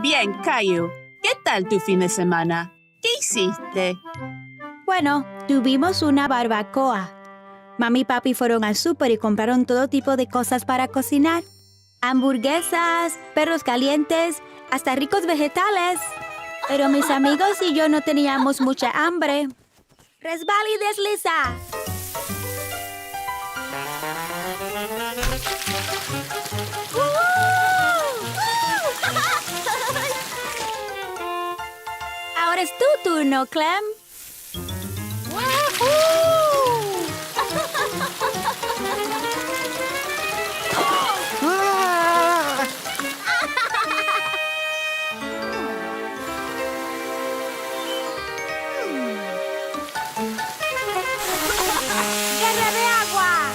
Bien, Caillou. ¿Qué tal tu fin de semana? ¿Qué hiciste? Bueno, tuvimos una barbacoa. Mami y papi fueron al súper y compraron todo tipo de cosas para cocinar. Hamburguesas, perros calientes, hasta ricos vegetales. Pero mis amigos y yo no teníamos mucha hambre. ¡Resbala y desliza! Ahora es tu turno, Clem. ¡Guerra de agua!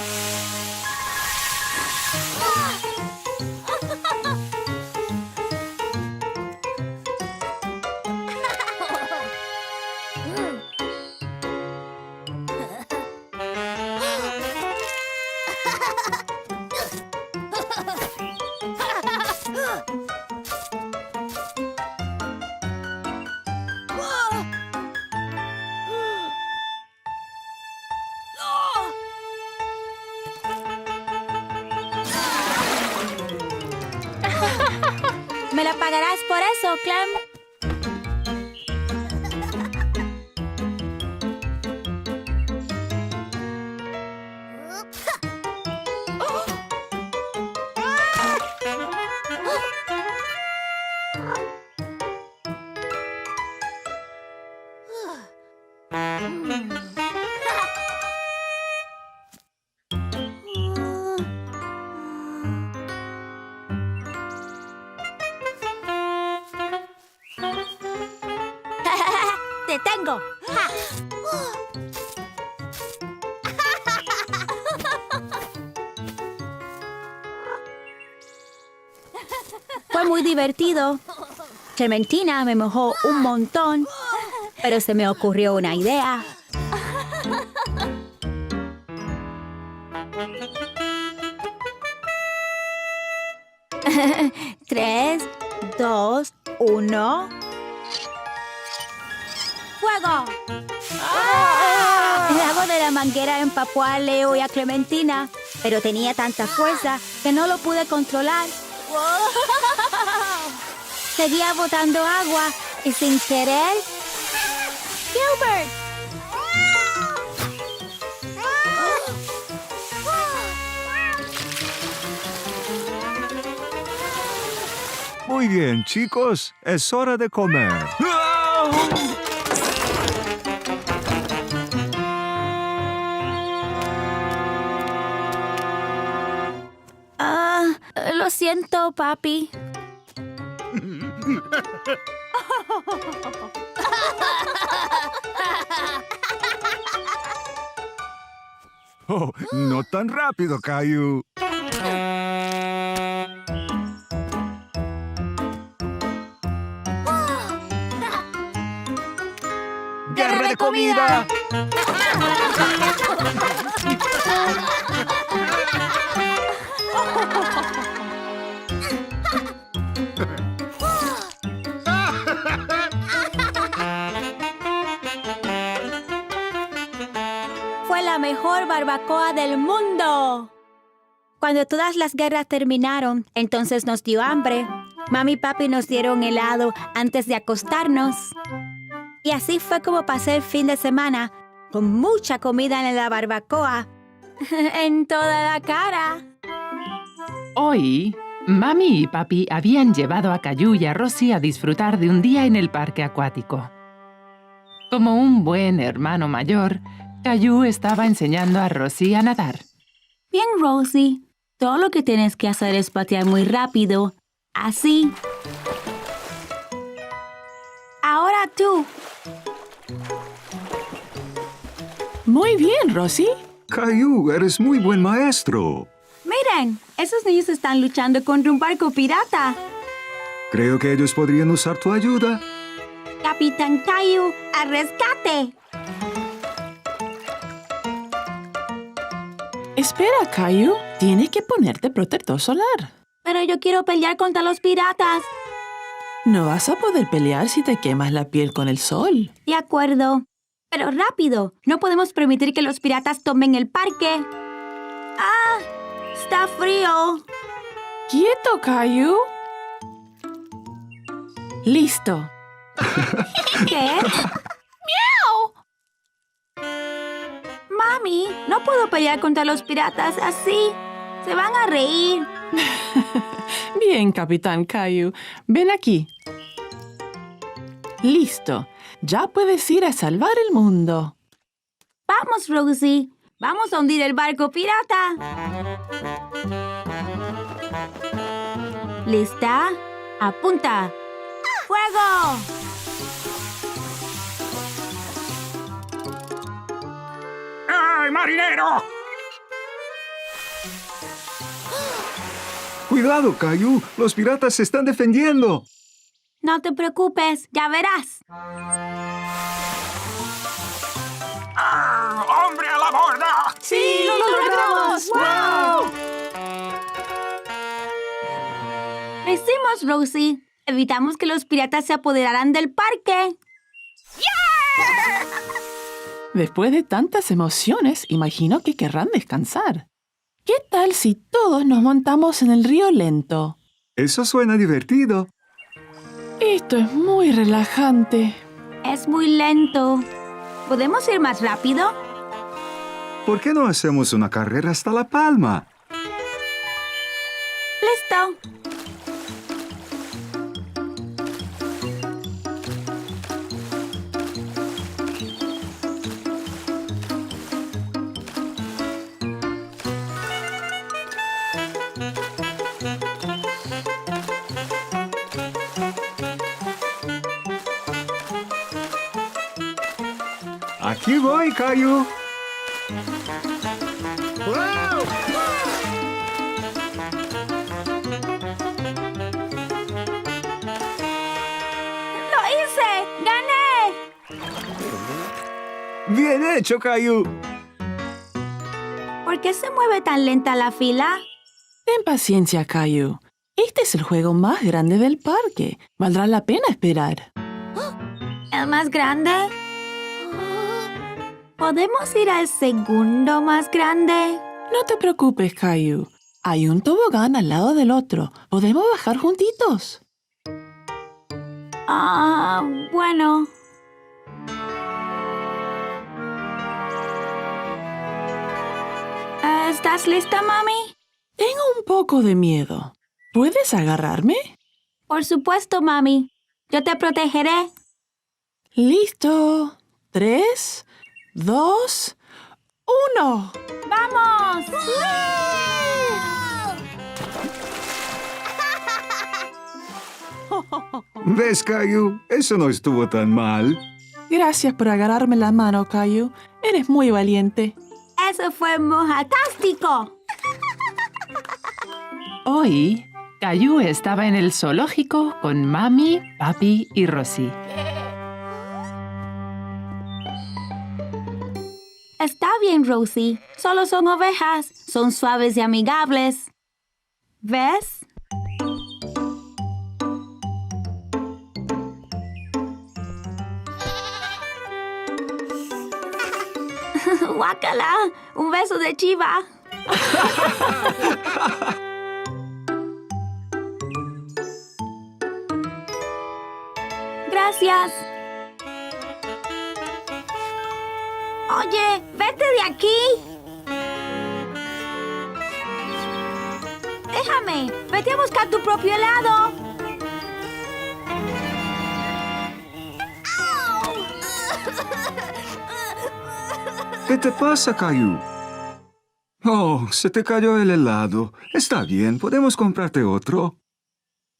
¿Me la pagarás por eso, Clem? ¡Te tengo! ¡Ja! Fue muy divertido. Clementina me mojó un montón, pero se me ocurrió una idea. Tres, dos, uno... ¡Fuego! El agua de la manguera empapó a Leo y a Clementina, pero tenía tanta fuerza que no lo pude controlar. Seguía botando agua y sin querer... ¡Gilbert! Muy bien, chicos. Es hora de comer. Lo siento, papi. Oh, no tan rápido, Caillou. ¡Guerra de comida! Fue la mejor barbacoa del mundo. Cuando todas las guerras terminaron, entonces nos dio hambre. Mami y papi nos dieron helado antes de acostarnos. Y así fue como pasé el fin de semana, con mucha comida en la barbacoa, en toda la cara. Hoy, Mami y Papi habían llevado a Caillou y a Rosie a disfrutar de un día en el parque acuático. Como un buen hermano mayor, Caillou estaba enseñando a Rosie a nadar. Bien, Rosie. Todo lo que tienes que hacer es patear muy rápido. Así. Ahora tú. Muy bien, Rosie. Caillou, eres muy buen maestro. Miren, esos niños están luchando contra un barco pirata. Creo que ellos podrían usar tu ayuda. Capitán Caillou, al rescate. Espera, Caillou. Tienes que ponerte protector solar. Pero yo quiero pelear contra los piratas. No vas a poder pelear si te quemas la piel con el sol. De acuerdo. Pero rápido, no podemos permitir que los piratas tomen el parque. ¡Ah! Está frío. ¡Quieto, Caillou! ¡Listo! ¿Qué? ¡Miau! Mami, no puedo pelear contra los piratas así. Se van a reír. Bien, Capitán Caillou. Ven aquí. Listo. Ya puedes ir a salvar el mundo. Vamos, Rosie. Vamos a hundir el barco pirata. ¿Lista? Apunta. ¡Fuego! ¡Ay, marinero! Cuidado, Caillou. Los piratas se están defendiendo. No te preocupes, ya verás. ¡Ah, ¡hombre a la borda! ¡Sí, lo logramos! ¡Wow! Lo hicimos, Rosie. Evitamos que los piratas se apoderaran del parque. Después de tantas emociones, imagino que querrán descansar. ¿Qué tal si todos nos montamos en el río lento? Eso suena divertido. Esto es muy relajante. Es muy lento. ¿Podemos ir más rápido? ¿Por qué no hacemos una carrera hasta La Palma? Listo. Aquí voy, Caillou. ¡Lo hice! ¡Gané! Bien hecho, Caillou. ¿Por qué se mueve tan lenta la fila? Ten paciencia, Caillou. Este es el juego más grande del parque. Valdrá la pena esperar. ¿El más grande? ¿Podemos ir al segundo más grande? No te preocupes, Caillou. Hay un tobogán al lado del otro. Podemos bajar juntitos. Bueno. ¿Estás lista, mami? Tengo un poco de miedo. ¿Puedes agarrarme? Por supuesto, mami. Yo te protegeré. Listo. 3, 2, 1. ¡Vamos! ¿Ves, Caillou? Eso no estuvo tan mal. Gracias por agarrarme la mano, Caillou. Eres muy valiente. ¡Eso fue mojatástico! Hoy, Caillou estaba en el zoológico con Mami, Papi y Rosie. Está bien, Rosie. Solo son ovejas. Son suaves y amigables. ¿Ves? ¡Guácala! ¡Un beso de chiva! Gracias. Oye, vete de aquí. Déjame. Vete a buscar tu propio helado. ¿Qué te pasa, Caillou? Oh, se te cayó el helado. Está bien, podemos comprarte otro.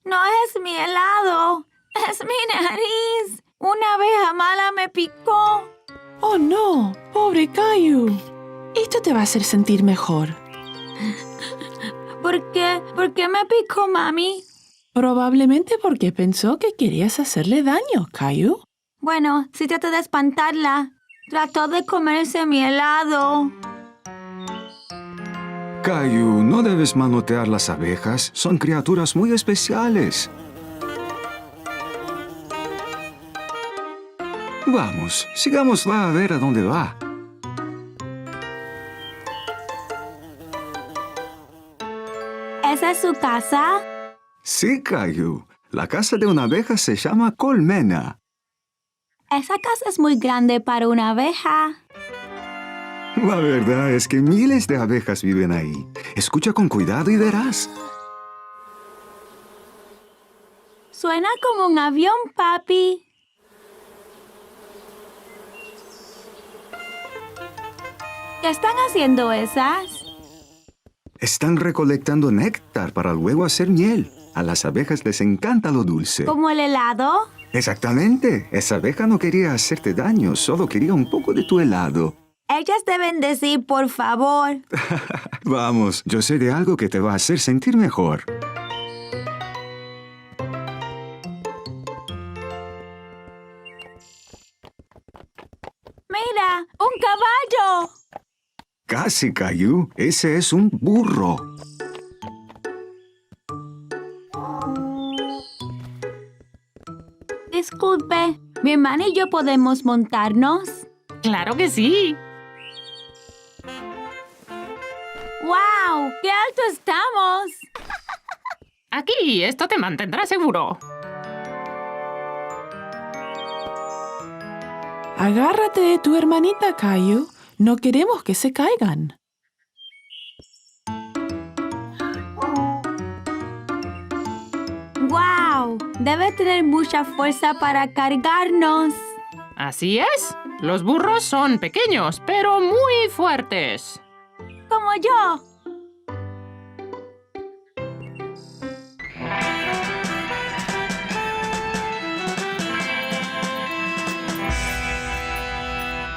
No es mi helado. Es mi nariz. Una abeja mala me picó. ¡Oh, no! ¡Pobre Caillou! Esto te va a hacer sentir mejor. ¿Por qué? ¿Por qué me picó, mami? Probablemente porque pensó que querías hacerle daño, Caillou. Bueno, si trato de espantarla. Trató de comerse mi helado. Caillou, no debes manotear las abejas. Son criaturas muy especiales. Vamos, sigámosla a ver a dónde va. ¿Esa es su casa? Sí, Caillou. La casa de una abeja se llama colmena. Esa casa es muy grande para una abeja. La verdad es que miles de abejas viven ahí. Escucha con cuidado y verás. Suena como un avión, papi. ¿Qué están haciendo esas? Están recolectando néctar para luego hacer miel. A las abejas les encanta lo dulce. ¿Como el helado? Exactamente. Esa abeja no quería hacerte daño, solo quería un poco de tu helado. Ellas deben decir, por favor. Vamos, yo sé de algo que te va a hacer sentir mejor. ¡Mira! ¡Un caballo! Casi, Caillou. Ese es un burro. Disculpe, ¿mi hermana y yo podemos montarnos? ¡Claro que sí! ¡Wow! ¡Qué alto estamos! Aquí, esto te mantendrá seguro. Agárrate de tu hermanita, Caillou. No queremos que se caigan. ¡Wow! Debe tener mucha fuerza para cargarnos. Así es. Los burros son pequeños, pero muy fuertes. ¡Como yo!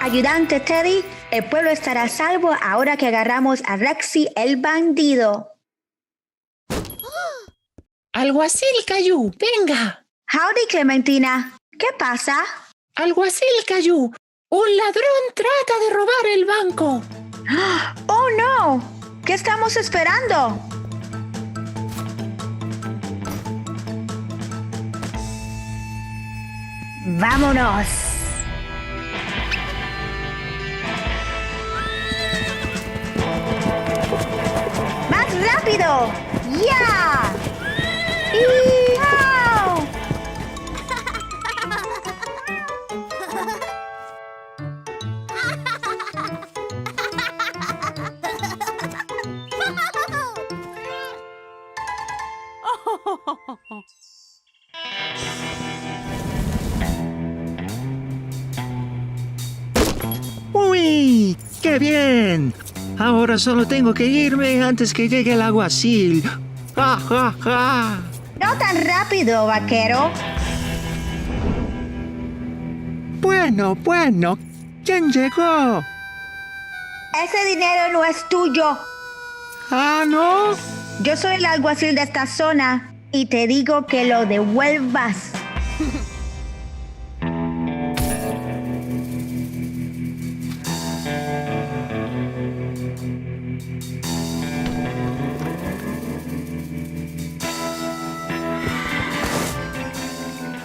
Ayudante Teddy, el pueblo estará a salvo ahora que agarramos a Rexy el bandido. Alguacil, Caillou, venga. Howdy, Clementina. ¿Qué pasa? Alguacil, Caillou. Un ladrón trata de robar el banco. ¡Oh, no! ¿Qué estamos esperando? ¡Vámonos! ¡Más rápido! ¡Ya! ¡Hijao! ¡Uy! ¡Qué bien! Ahora solo tengo que irme antes que llegue el alguacil. ¡Ja, ja, ja! No tan rápido, vaquero. Bueno, ¿quién llegó? Ese dinero no es tuyo. ¿Ah, no? Yo soy el alguacil de esta zona y te digo que lo devuelvas.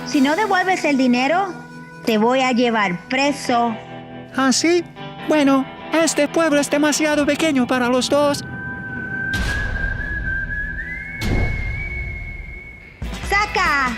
Si no devuelves el dinero, te voy a llevar preso. ¿Ah, sí? Bueno, este pueblo es demasiado pequeño para los dos. ¡Saca!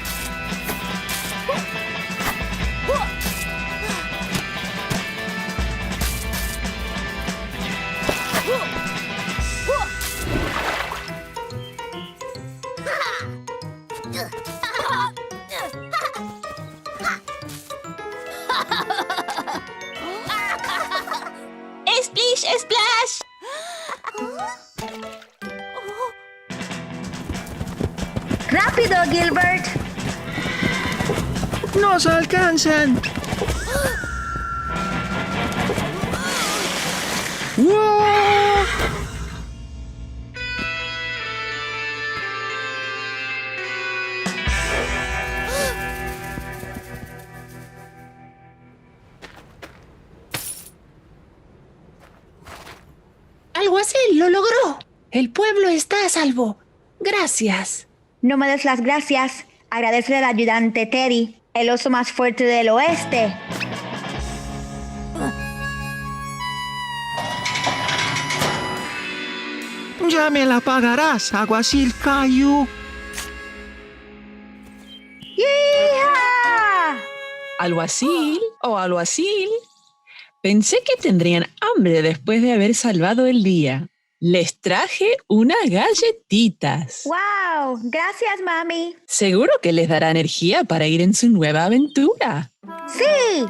¡Splish, splash! ¡Rápido, Gilbert! ¡Nos alcanzan! ¡Wow! Alguacil, lo logró. El pueblo está a salvo. Gracias. No me des las gracias. Agradece al ayudante Teddy, el oso más fuerte del oeste. Ya me la pagarás, alguacil Caillou. ¡Hija! Alguacil o alguacil. Pensé que tendrían hambre después de haber salvado el día. Les traje unas galletitas. ¡Wow! Gracias, mami. Seguro que les dará energía para ir en su nueva aventura. ¡Sí!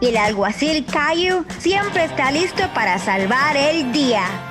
Y el alguacil Caillou siempre está listo para salvar el día.